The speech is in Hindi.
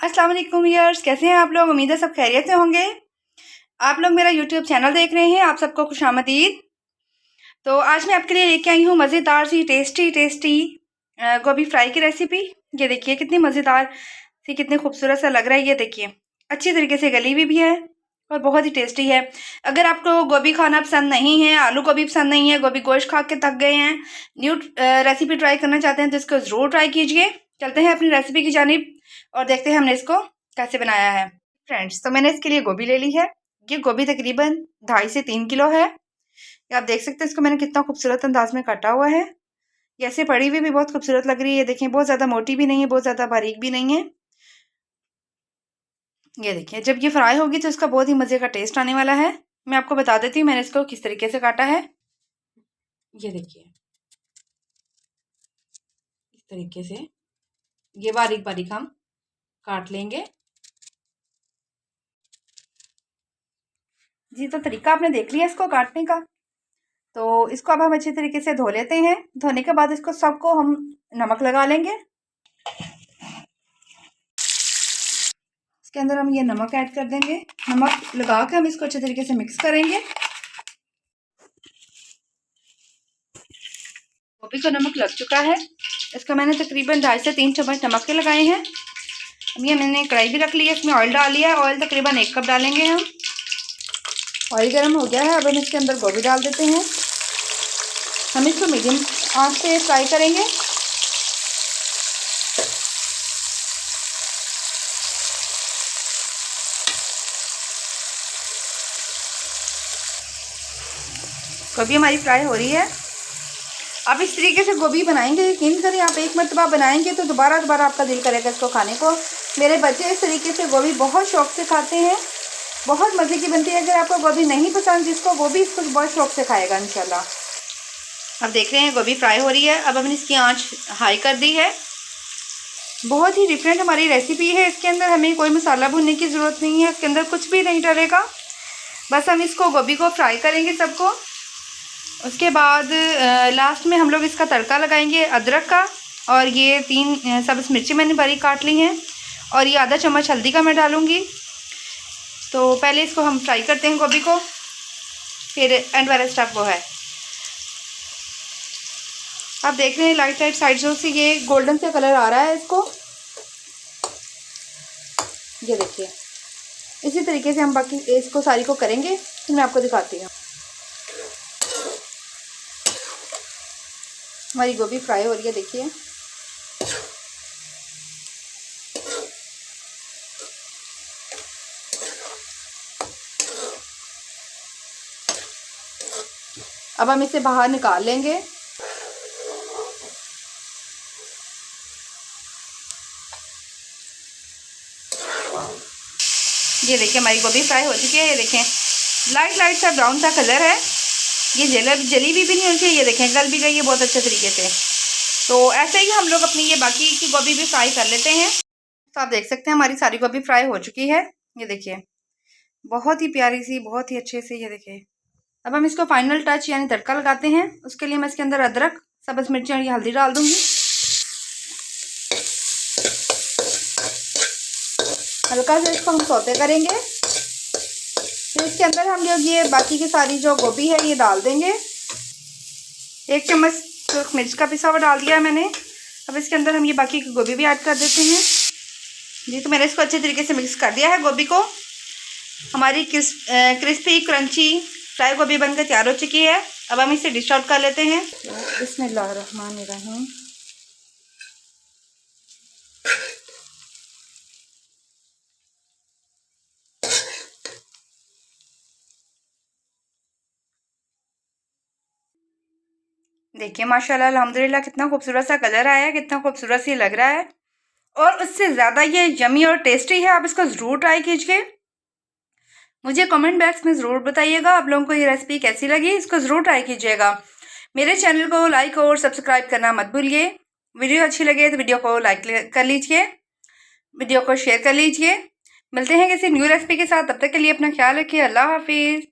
अस्सलाम वालेकुम व्यूअर्स, कैसे हैं आप लोग। उम्मीद है सब खैरियत से होंगे। आप लोग मेरा यूट्यूब चैनल देख रहे हैं, आप सबको खुशामदीद। तो आज मैं आपके लिए लेके आई हूँ मज़ेदार सी टेस्टी गोभी फ्राई की रेसिपी। ये देखिए कितनी मज़ेदार सी, कितनी खूबसूरत सा लग रहा है। ये देखिए अच्छी तरीके से गली हुई भी है और बहुत ही टेस्टी है। अगर आपको गोभी खाना पसंद नहीं है, आलू गोभी पसंद नहीं है, गोभी गोश्त खा के थक गए हैं, न्यू रेसिपी ट्राई करना चाहते हैं तो इसको ज़रूर ट्राई कीजिए। चलते हैं अपनी रेसिपी की जानिब और देखते हैं हमने इसको कैसे बनाया है। फ्रेंड्स, तो मैंने इसके लिए गोभी ले ली है। ये गोभी तकरीबन 2.5 से 3 किलो है। ये आप देख सकते हैं, इसको मैंने कितना खूबसूरत अंदाज में काटा हुआ है। ये ऐसे पड़ी हुई भी बहुत खूबसूरत लग रही है। देखें, बहुत ज़्यादा मोटी भी नहीं है, बहुत ज़्यादा बारीक भी नहीं है। ये देखिए, जब ये फ्राई होगी तो इसका बहुत ही मज़े का टेस्ट आने वाला है। मैं आपको बता देती हूँ मैंने इसको किस तरीके से काटा है। ये देखिए इस तरीके से ये बारीक बारीक हम काट लेंगे। जी, तो तरीका आपने देख लिया इसको काटने का। तो इसको अब हम अच्छे तरीके से धो लेते हैं। धोने के बाद इसको सबको हम नमक लगा लेंगे। इसके अंदर हम ये नमक ऐड कर देंगे। नमक लगा के हम इसको अच्छे तरीके से मिक्स करेंगे। गोभी को नमक लग चुका है। इसका मैंने तकरीबन 2.5 से 3 चम्मच नमक के लगाए हैं। अब ये मैंने कढ़ाई भी रख ली है, इसमें ऑयल डाल लिया है। ऑयल तकरीबन 1 कप डालेंगे हम। ऑयल गर्म हो गया है, अब हम इसके अंदर गोभी डाल देते हैं। हम इसको मीडियम आंच पे फ्राई करेंगे। गोभी हमारी फ्राई हो रही है। आप इस तरीके से गोभी बनाएंगे, यकीन करें आप एक मरतबा बनाएंगे तो दोबारा दोबारा आपका दिल करेगा इसको खाने को। मेरे बच्चे इस तरीके से गोभी बहुत शौक से खाते हैं, बहुत मज़े की बनती है। अगर आपको गोभी नहीं पसंद, जिसको गोभी इसको बहुत शौक से खाएगा इंशाल्लाह। अब देख रहे हैं गोभी फ्राई हो रही है। अब हमने इसकी आंच हाई कर दी है। बहुत ही डिफरेंट हमारी रेसिपी है। इसके अंदर हमें कोई मसाला भूनने की ज़रूरत नहीं है, इसके अंदर कुछ भी नहीं डलेगा। बस हम इसको गोभी को फ्राई करेंगे सबको। उसके बाद लास्ट में हम लोग इसका तड़का लगाएंगे अदरक का। और ये 3 सब्ज़ मिर्ची मैंने बारीक काट ली हैं और ये आधा चम्मच हल्दी का मैं डालूँगी। तो पहले इसको हम फ्राई करते हैं गोभी को, फिर एंड वाला स्टेप वो है। आप देख रहे हैं लाइट लाइट साइड्स से ये गोल्डन से कलर आ रहा है इसको। ये देखिए इसी तरीके से हम बाकी इसको सारी को करेंगे, फिर मैं आपको दिखाती हूँ। हमारी गोभी फ्राई हो रही है, देखिए। अब हम इसे बाहर निकाल लेंगे। ये देखिए हमारी गोभी फ्राई हो चुकी है। ये देखें लाइट लाइट सा ब्राउन सा कलर है। ये जली भी नहीं होनी चाहिए। ये देखें गल भी गई है बहुत अच्छे तरीके से। तो ऐसे ही हम लोग अपनी ये बाकी की गोभी भी फ्राई कर लेते हैं। तो आप देख सकते हैं हमारी सारी गोभी फ्राई हो चुकी है। ये देखिए बहुत ही प्यारी सी, बहुत ही अच्छे से। ये देखिए अब हम इसको फाइनल टच यानी तड़का लगाते हैं। उसके लिए मैं इसके अंदर अदरक, सब्ज़ मिर्ची और ये हल्दी डाल दूंगी। हल्का से इसको हम सौते करेंगे। फिर इसके अंदर हम लोग ये बाकी की सारी जो गोभी है ये डाल देंगे। 1 चम्मच सुर्ख मिर्च का पिसा हुआ डाल दिया है मैंने। अब इसके अंदर हम ये बाकी की गोभी भी ऐड कर देते हैं। जी, तो मैंने इसको अच्छे तरीके से मिक्स कर दिया है गोभी को। हमारी क्रिस्पी क्रंची फ्राई गोभी बनकर तैयार हो चुकी है। अब हम इसे डिश आउट कर लेते हैं। बिस्मिल्लाहिर्रहमानिर्रहीम। देखिए माशाल्लाह अल्हम्दुलिल्लाह कितना खूबसूरत सा कलर आया है, कितना खूबसूरत सी लग रहा है। और उससे ज़्यादा ये यमी और टेस्टी है। आप इसको ज़रूर ट्राई कीजिए। मुझे कमेंट बॉक्स में ज़रूर बताइएगा आप लोगों को ये रेसिपी कैसी लगी। इसको ज़रूर ट्राई कीजिएगा। मेरे चैनल को लाइक और सब्सक्राइब करना मत भूलिए। वीडियो अच्छी लगे तो वीडियो को लाइक कर लीजिए, वीडियो को शेयर कर लीजिए। मिलते हैं किसी न्यू रेसिपी के साथ, तब तक के लिए अपना ख्याल रखिए। अल्लाह हाफिज़।